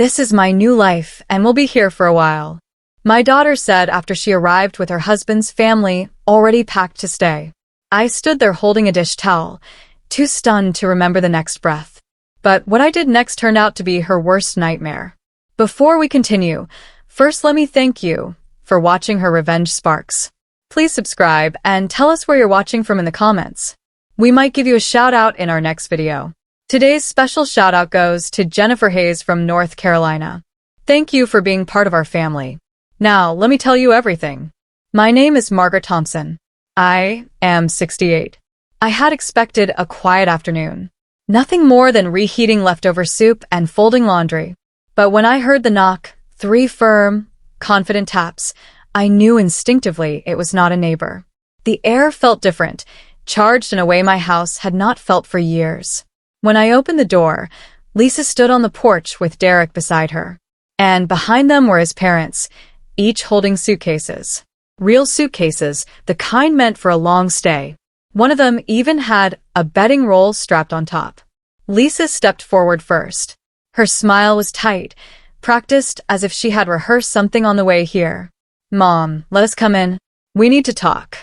This is my new life and we'll be here for a while," my daughter said after she arrived with her husband's family already packed to stay. I stood there holding a dish towel, too stunned to remember the next breath. But what I did next turned out to be her worst nightmare. Before we continue, first let me thank you for watching her revenge sparks. Please subscribe and tell us where you're watching from in the comments. We might give you a shout out in our next video. Today's special shout out goes to Jennifer Hayes from North Carolina. Thank you for being part of our family. Now, let me tell you everything. My name is Margaret Thompson. I am 68. I had expected a quiet afternoon. Nothing more than reheating leftover soup and folding laundry. But when I heard the knock, 3 firm, confident taps, I knew instinctively it was not a neighbor. The air felt different, charged in a way my house had not felt for years. When I opened the door, Lisa stood on the porch with Derek beside her. And behind them were his parents, each holding suitcases. Real suitcases, the kind meant for a long stay. One of them even had a bedding roll strapped on top. Lisa stepped forward first. Her smile was tight, practiced as if she had rehearsed something on the way here. "Mom, let us come in. We need to talk."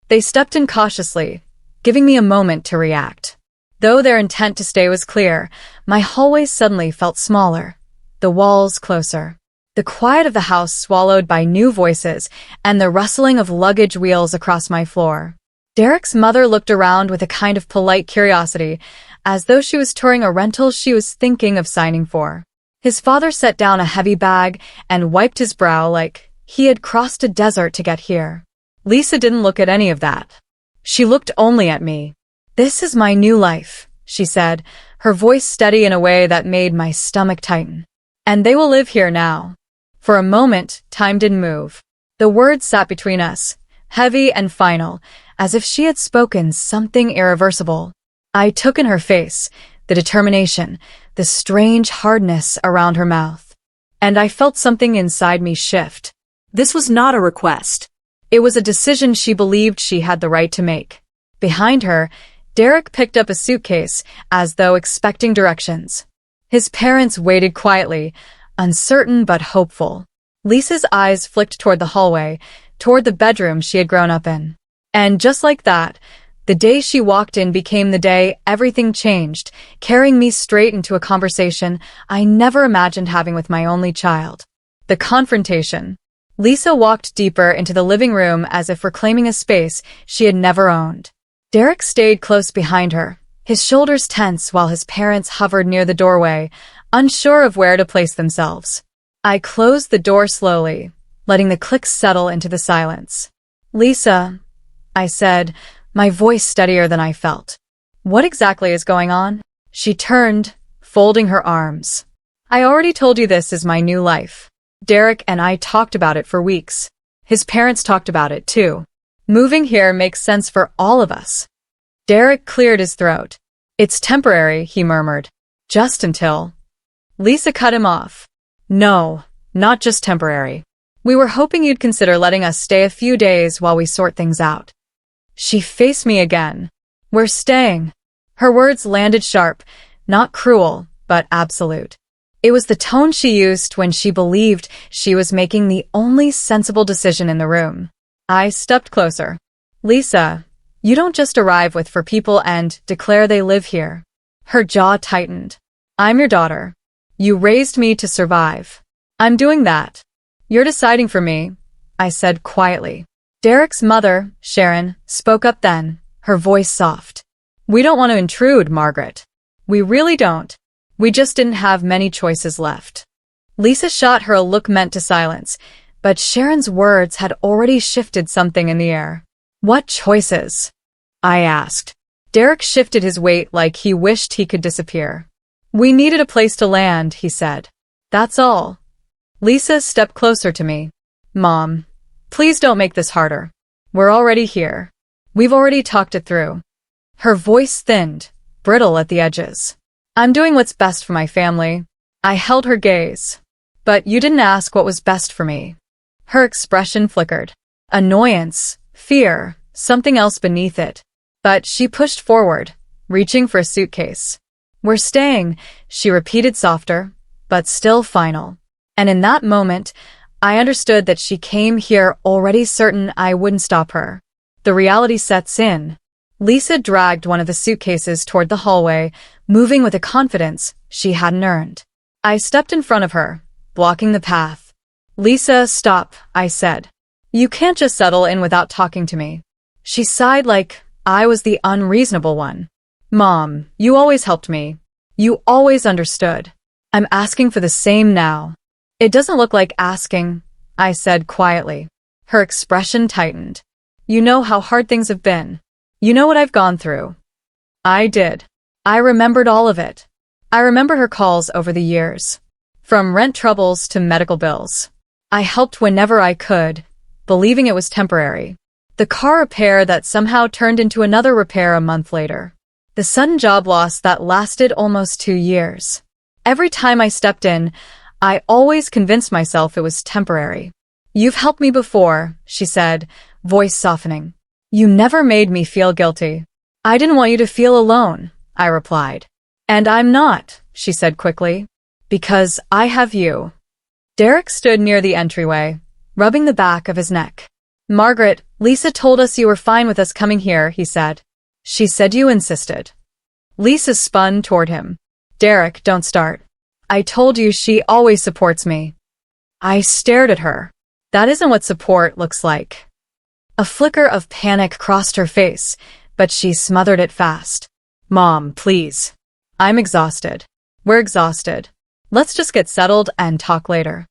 They stepped in cautiously, giving me a moment to react. Though their intent to stay was clear, my hallway suddenly felt smaller, the walls closer. The quiet of the house swallowed by new voices and the rustling of luggage wheels across my floor. Derek's mother looked around with a kind of polite curiosity, as though she was touring a rental she was thinking of signing for. His father set down a heavy bag and wiped his brow like he had crossed a desert to get here. Lisa didn't look at any of that. She looked only at me. "This is my new life," she said, her voice steady in a way that made my stomach tighten. "And they will live here now." For a moment, time didn't move. The words sat between us, heavy and final, as if she had spoken something irreversible. I took in her face, the determination, the strange hardness around her mouth. And I felt something inside me shift. This was not a request. It was a decision she believed she had the right to make. Behind her, Derek picked up a suitcase, as though expecting directions. His parents waited quietly, uncertain but hopeful. Lisa's eyes flicked toward the hallway, toward the bedroom she had grown up in. And just like that, the day she walked in became the day everything changed, carrying me straight into a conversation I never imagined having with my only child. The confrontation. Lisa walked deeper into the living room as if reclaiming a space she had never owned. Derek stayed close behind her, his shoulders tense while his parents hovered near the doorway, unsure of where to place themselves. I closed the door slowly, letting the clicks settle into the silence. "Lisa," I said, my voice steadier than I felt. "What exactly is going on?" She turned, folding her arms. "I already told you this is my new life. Derek and I talked about it for weeks. His parents talked about it too. Moving here makes sense for all of us." Derek cleared his throat. "It's temporary," he murmured. "Just until..." Lisa cut him off. "No, not just temporary. We were hoping you'd consider letting us stay a few days while we sort things out." She faced me again. "We're staying." Her words landed sharp, not cruel, but absolute. It was the tone she used when she believed she was making the only sensible decision in the room. I stepped closer. "Lisa, you don't just arrive with for people and declare they live here." Her jaw tightened. "I'm your daughter. You raised me to survive. I'm doing that. You're deciding for me," I said quietly. Derek's mother, Sharon, spoke up then, her voice soft. "We don't want to intrude, Margaret. We really don't. We just didn't have many choices left." Lisa shot her a look meant to silence, but Sharon's words had already shifted something in the air. "What choices?" I asked. Derek shifted his weight like he wished he could disappear. "We needed a place to land," he said. "That's all." Lisa stepped closer to me. "Mom, please don't make this harder. We're already here. We've already talked it through." Her voice thinned, brittle at the edges. "I'm doing what's best for my family." I held her gaze. "But you didn't ask what was best for me." Her expression flickered. Annoyance, fear, something else beneath it. But she pushed forward, reaching for a suitcase. "We're staying," she repeated softer, but still final. And in that moment, I understood that she came here already certain I wouldn't stop her. The reality sets in. Lisa dragged one of the suitcases toward the hallway, moving with a confidence she hadn't earned. I stepped in front of her, blocking the path. "Lisa, stop," I said. "You can't just settle in without talking to me." She sighed like I was the unreasonable one. "Mom, you always helped me. You always understood. I'm asking for the same now." "It doesn't look like asking," I said quietly. Her expression tightened. "You know how hard things have been. You know what I've gone through." I did. I remembered all of it. I remembered her calls over the years. From rent troubles to medical bills. I helped whenever I could, believing it was temporary. The car repair that somehow turned into another repair a month later. The sudden job loss that lasted almost 2 years. Every time I stepped in, I always convinced myself it was temporary. "You've helped me before," she said, voice softening. "You never made me feel guilty." "I didn't want you to feel alone," I replied. "And I'm not," she said quickly. "Because I have you." Derek stood near the entryway, rubbing the back of his neck. "Margaret, Lisa told us you were fine with us coming here," he said. "She said you insisted." Lisa spun toward him. "Derek, don't start. I told you she always supports me." I stared at her. That isn't what support looks like. A flicker of panic crossed her face, but she smothered it fast. "Mom, please. I'm exhausted. We're exhausted. Let's just get settled and talk later."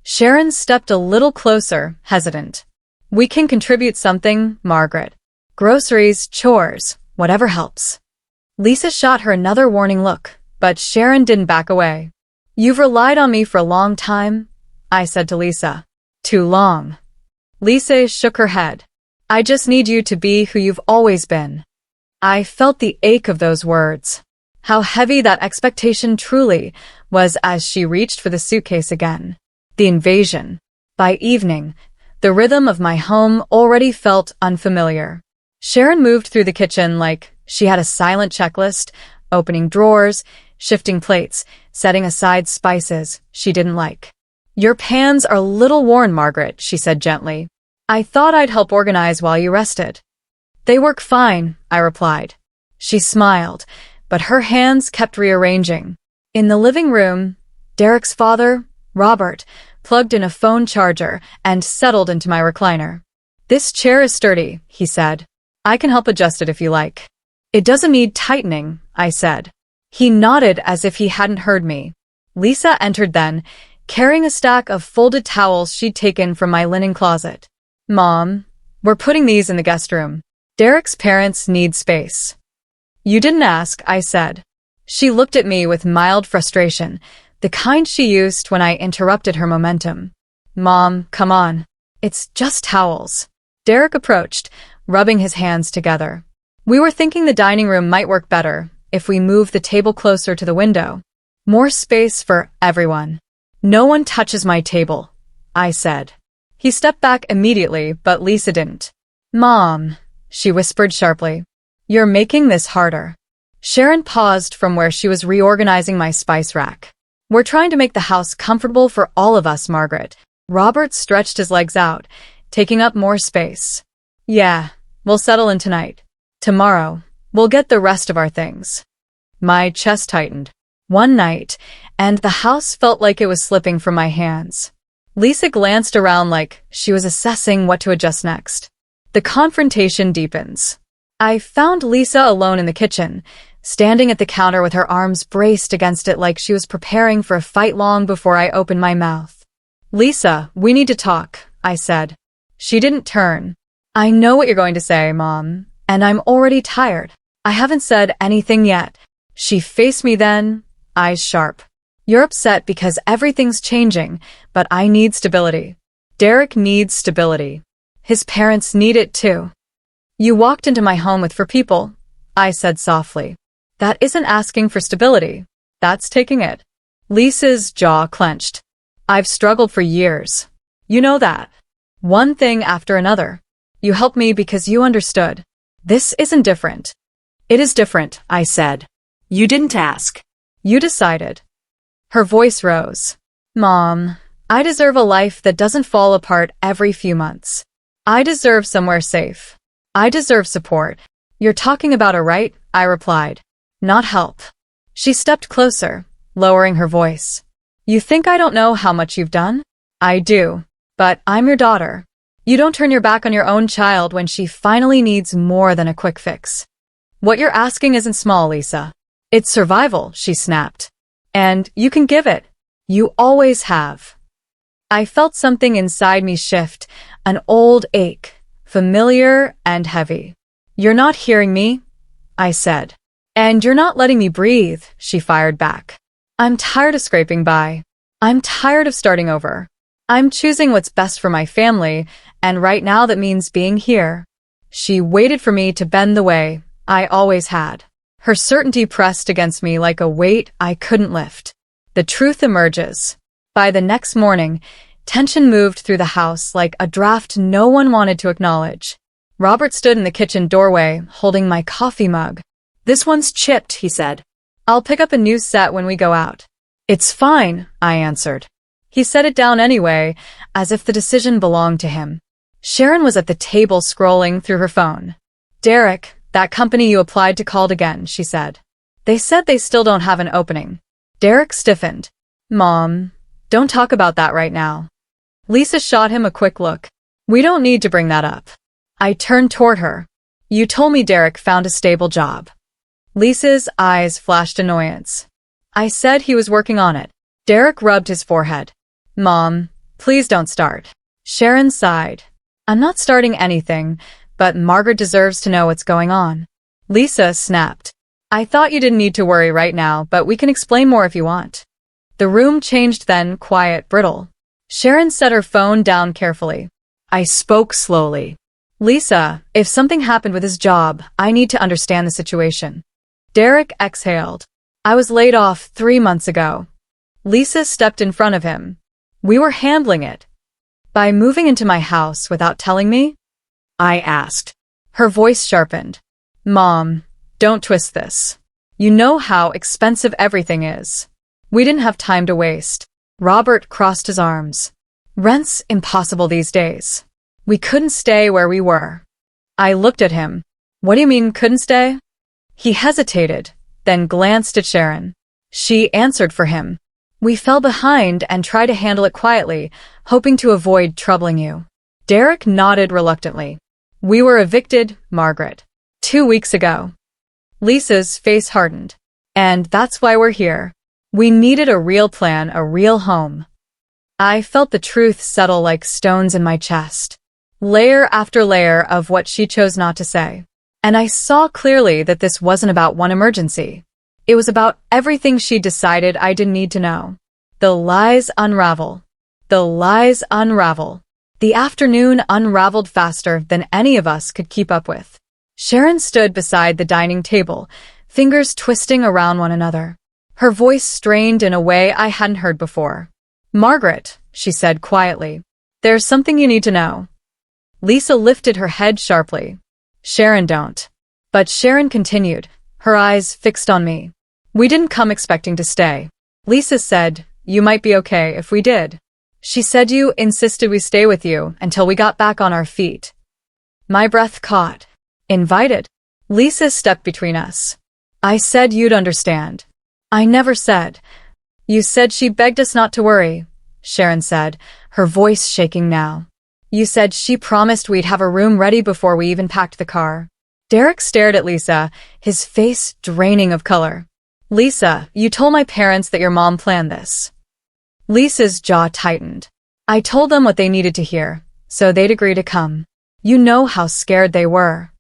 Sharon stepped a little closer, hesitant. "We can contribute something, Margaret. Groceries, chores, whatever helps." Lisa shot her another warning look, but Sharon didn't back away. "You've relied on me for a long time," I said to Lisa. "Too long." Lisa shook her head. "I just need you to be who you've always been." I felt the ache of those words. How heavy that expectation truly was as she reached for the suitcase again. The invasion. By evening, the rhythm of my home already felt unfamiliar. Sharon moved through the kitchen like she had a silent checklist, opening drawers, shifting plates, setting aside spices she didn't like. "Your pans are a little worn, Margaret," she said gently. "I thought I'd help organize while you rested." "They work fine," I replied. She smiled, but her hands kept rearranging. In the living room, Derek's father, Robert, plugged in a phone charger and settled into my recliner. "This chair is sturdy," he said. "I can help adjust it if you like." "It doesn't need tightening," I said. He nodded as if he hadn't heard me. Lisa entered then, carrying a stack of folded towels she'd taken from my linen closet. "Mom, we're putting these in the guest room. Derek's parents need space." "You didn't ask," I said. She looked at me with mild frustration, the kind she used when I interrupted her momentum. "Mom, come on. It's just towels." Derek approached, rubbing his hands together. "We were thinking the dining room might work better if we move the table closer to the window. More space for everyone." "No one touches my table," I said. He stepped back immediately, but Lisa didn't. "Mom," she whispered sharply. "You're making this harder." Sharon paused from where she was reorganizing my spice rack. "We're trying to make the house comfortable for all of us, Margaret." Robert stretched his legs out, taking up more space. "Yeah, we'll settle in tonight. Tomorrow, we'll get the rest of our things." My chest tightened. One night, and the house felt like it was slipping from my hands. Lisa glanced around like she was assessing what to adjust next. The confrontation deepens. I found Lisa alone in the kitchen, standing at the counter with her arms braced against it like she was preparing for a fight long before I opened my mouth. "Lisa, we need to talk," I said. She didn't turn. "I know what you're going to say, Mom, and I'm already tired. I haven't said anything yet." She faced me then, eyes sharp. "You're upset because everything's changing, but I need stability. Derek needs stability. His parents need it too." "You walked into my home with 4 people," I said softly. "That isn't asking for stability. That's taking it." Lisa's jaw clenched. "I've struggled for years. You know that. One thing after another. You helped me because you understood. This isn't different." "It is different," I said. "You didn't ask. You decided." Her voice rose. Mom, I deserve a life that doesn't fall apart every few months. I deserve somewhere safe. I deserve support. You're talking about a right, I replied. Not help. She stepped closer, lowering her voice. You think I don't know how much you've done? I do. But I'm your daughter. You don't turn your back on your own child when she finally needs more than a quick fix. What you're asking isn't small, Lisa. It's survival, she snapped. And you can give it. You always have. I felt something inside me shift, an old ache, familiar and heavy. You're not hearing me, I said. And you're not letting me breathe, she fired back. I'm tired of scraping by. I'm tired of starting over. I'm choosing what's best for my family, and right now that means being here. She waited for me to bend the way I always had. Her certainty pressed against me like a weight I couldn't lift. The truth emerges. By the next morning, tension moved through the house like a draft no one wanted to acknowledge. Robert stood in the kitchen doorway, holding my coffee mug. This one's chipped, he said. I'll pick up a new set when we go out. It's fine, I answered. He set it down anyway, as if the decision belonged to him. Sharon was at the table scrolling through her phone. Derek, that company you applied to called again, she said. They said they still don't have an opening. Derek stiffened. Mom, don't talk about that right now. Lisa shot him a quick look. We don't need to bring that up. I turned toward her. You told me Derek found a stable job. Lisa's eyes flashed annoyance. I said he was working on it. Derek rubbed his forehead. Mom, please don't start. Sharon sighed. I'm not starting anything, but Margaret deserves to know what's going on. Lisa snapped. I thought you didn't need to worry right now, but we can explain more if you want. The room changed then, quiet, brittle. Sharon set her phone down carefully. I spoke slowly. Lisa, if something happened with his job, I need to understand the situation. Derek exhaled. I was laid off 3 months ago. Lisa stepped in front of him. We were handling it. By moving into my house without telling me? I asked. Her voice sharpened. Mom, don't twist this. You know how expensive everything is. We didn't have time to waste. Robert crossed his arms. Rent's impossible these days. We couldn't stay where we were. I looked at him. What do you mean couldn't stay? He hesitated, then glanced at Sharon. She answered for him. We fell behind and tried to handle it quietly, hoping to avoid troubling you. Derek nodded reluctantly. We were evicted, Margaret. 2 weeks ago. Lisa's face hardened. And that's why we're here. We needed a real plan, a real home. I felt the truth settle like stones in my chest. Layer after layer of what she chose not to say. And I saw clearly that this wasn't about one emergency. It was about everything she decided I didn't need to know. The lies unravel. The lies unravel. The afternoon unraveled faster than any of us could keep up with. Sharon stood beside the dining table, fingers twisting around one another. Her voice strained in a way I hadn't heard before. Margaret, she said quietly, there's something you need to know. Lisa lifted her head sharply. Sharon, don't. But Sharon continued, her eyes fixed on me. We didn't come expecting to stay. Lisa said, you might be okay if we did. She said you insisted we stay with you until we got back on our feet. My breath caught. Invited. Lisa stepped between us. I said you'd understand. I never said. You said she begged us not to worry, Sharon said, her voice shaking now. You said she promised we'd have a room ready before we even packed the car. Derek stared at Lisa, his face draining of color. Lisa, you told my parents that your mom planned this. Lisa's jaw tightened. I told them what they needed to hear, so they'd agree to come. You know how scared they were.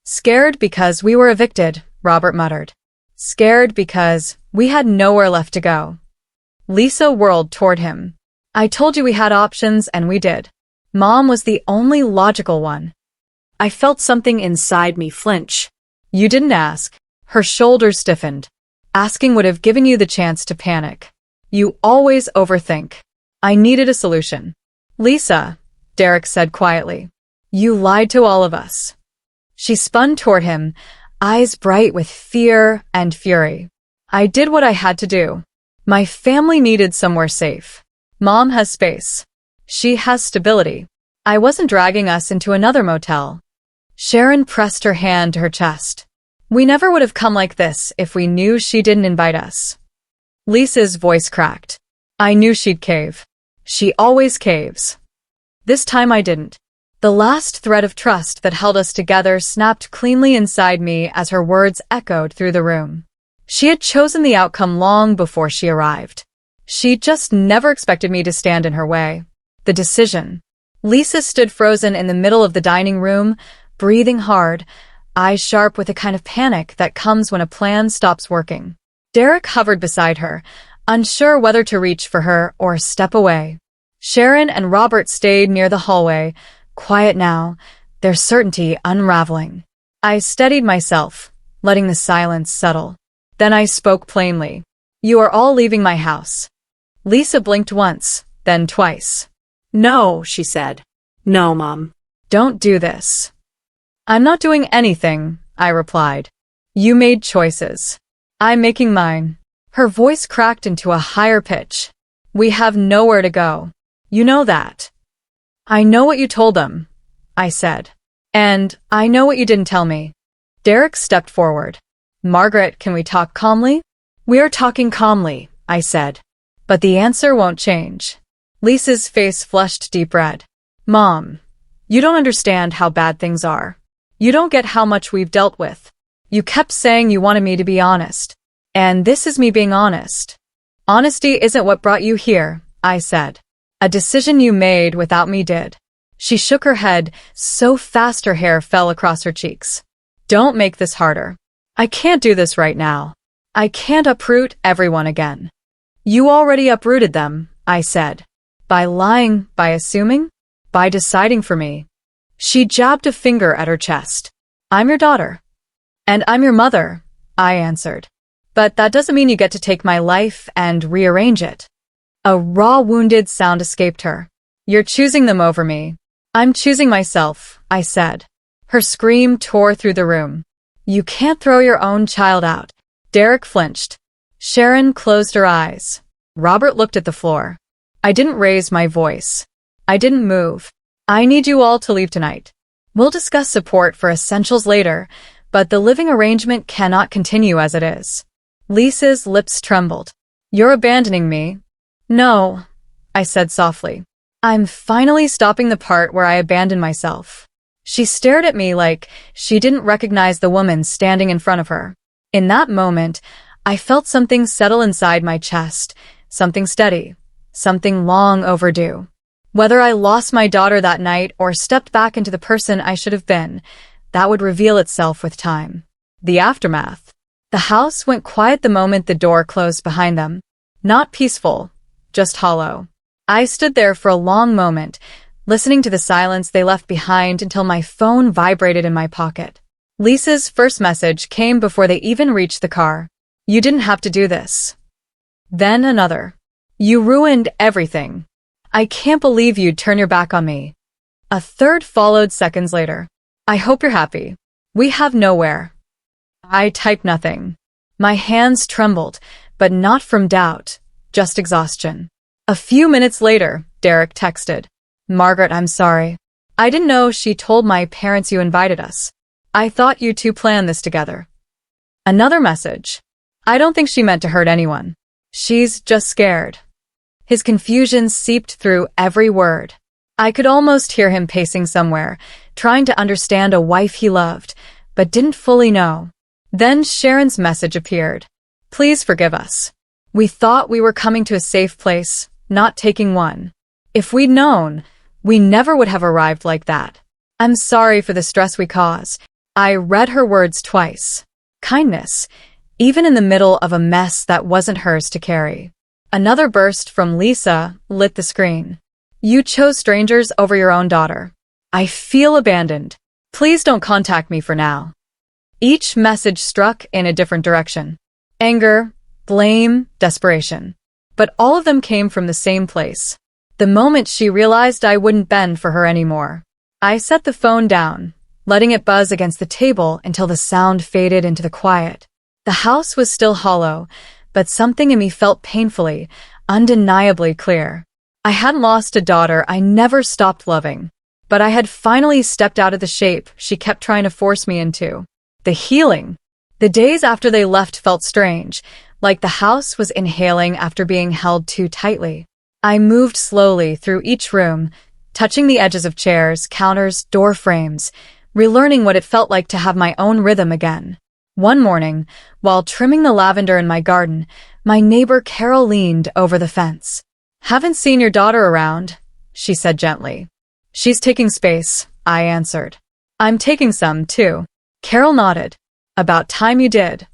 Scared because we were evicted, Robert muttered. Scared because we had nowhere left to go. Lisa whirled toward him. I told you we had options, and we did. Mom was the only logical one. I felt something inside me flinch. You didn't ask. Her shoulders stiffened. Asking would have given you the chance to panic. You always overthink. I needed a solution. Lisa, Derek said quietly. You lied to all of us. She spun toward him, eyes bright with fear and fury. I did what I had to do. My family needed somewhere safe. Mom has space. She has stability. I wasn't dragging us into another motel. Sharon pressed her hand to her chest. We never would have come like this if we knew she didn't invite us. Lisa's voice cracked. I knew she'd cave. She always caves. This time I didn't. The last thread of trust that held us together snapped cleanly inside me as her words echoed through the room. She had chosen the outcome long before she arrived. She just never expected me to stand in her way. The decision. Lisa stood frozen in the middle of the dining room, breathing hard, eyes sharp with the kind of panic that comes when a plan stops working. Derek hovered beside her, unsure whether to reach for her or step away. Sharon and Robert stayed near the hallway, quiet now, their certainty unraveling. I steadied myself, letting the silence settle. Then I spoke plainly. You are all leaving my house. Lisa blinked once, then twice. No, she said. No, Mom. Don't do this. I'm not doing anything, I replied. You made choices. I'm making mine. Her voice cracked into a higher pitch. We have nowhere to go. You know that. I know what you told them, I said. And I know what you didn't tell me. Derek stepped forward. Margaret, can we talk calmly? We are talking calmly, I said. But the answer won't change. Lisa's face flushed deep red. Mom, you don't understand how bad things are. You don't get how much we've dealt with. You kept saying you wanted me to be honest. And this is me being honest. Honesty isn't what brought you here, I said. A decision you made without me did. She shook her head, so fast her hair fell across her cheeks. Don't make this harder. I can't do this right now. I can't uproot everyone again. You already uprooted them, I said. By lying, by assuming, by deciding for me. She jabbed a finger at her chest. I'm your daughter. And I'm your mother, I answered. But that doesn't mean you get to take my life and rearrange it. A raw, wounded sound escaped her. You're choosing them over me. I'm choosing myself, I said. Her scream tore through the room. You can't throw your own child out. Derek flinched. Sharon closed her eyes. Robert looked at the floor. I didn't raise my voice. I didn't move. I need you all to leave tonight. We'll discuss support for essentials later, but the living arrangement cannot continue as it is. Lisa's lips trembled. You're abandoning me. No, I said softly. I'm finally stopping the part where I abandon myself. She stared at me like she didn't recognize the woman standing in front of her. In that moment, I felt something settle inside my chest, something steady, something long overdue. Whether I lost my daughter that night or stepped back into the person I should have been, that would reveal itself with time. The aftermath. The house went quiet the moment the door closed behind them. Not peaceful, just hollow. I stood there for a long moment, listening to the silence they left behind until my phone vibrated in my pocket. Lisa's first message came before they even reached the car. You didn't have to do this. Then another. You ruined everything. I can't believe you'd turn your back on me. A third followed seconds later. I hope you're happy. We have nowhere. I typed nothing. My hands trembled, but not from doubt, just exhaustion. A few minutes later, Derek texted. Margaret, I'm sorry. I didn't know she told my parents you invited us. I thought you two planned this together. Another message. I don't think she meant to hurt anyone. She's just scared. His confusion seeped through every word. I could almost hear him pacing somewhere, trying to understand a wife he loved, but didn't fully know. Then Sharon's message appeared. Please forgive us. We thought we were coming to a safe place, not taking one. If we'd known, we never would have arrived like that. I'm sorry for the stress we caused. I read her words twice. Kindness, even in the middle of a mess that wasn't hers to carry. Another burst from Lisa lit the screen. You chose strangers over your own daughter. I feel abandoned. Please don't contact me for now. Each message struck in a different direction. Anger, blame, desperation. But all of them came from the same place. The moment she realized I wouldn't bend for her anymore. I set the phone down, letting it buzz against the table until the sound faded into the quiet. The house was still hollow, but something in me felt painfully, undeniably clear. I hadn't lost a daughter I never stopped loving, but I had finally stepped out of the shape she kept trying to force me into. The healing. The days after they left felt strange, like the house was inhaling after being held too tightly. I moved slowly through each room, touching the edges of chairs, counters, door frames, relearning what it felt like to have my own rhythm again. One morning, while trimming the lavender in my garden, my neighbor Carol leaned over the fence. "Haven't seen your daughter around," she said gently. "She's taking space," I answered. "I'm taking some, too." Carol nodded. "About time you did."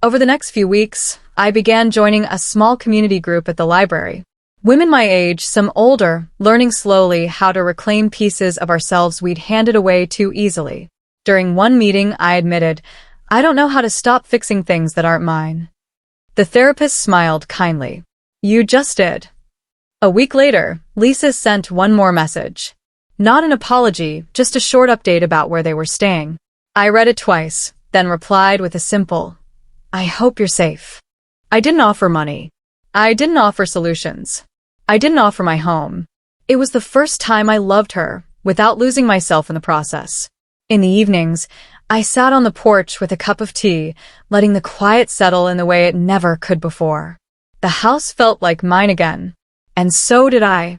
Over the next few weeks, I began joining a small community group at the library. Women my age, some older, learning slowly how to reclaim pieces of ourselves we'd handed away too easily. During one meeting, I admitted, "I don't know how to stop fixing things that aren't mine." The therapist smiled kindly. "You just did." A week later, Lisa sent one more message. Not an apology, just a short update about where they were staying. I read it twice, then replied with a simple, "I hope you're safe." I didn't offer money. I didn't offer solutions. I didn't offer my home. It was the first time I loved her, without losing myself in the process. In the evenings, I sat on the porch with a cup of tea, letting the quiet settle in the way it never could before. The house felt like mine again. And so did I.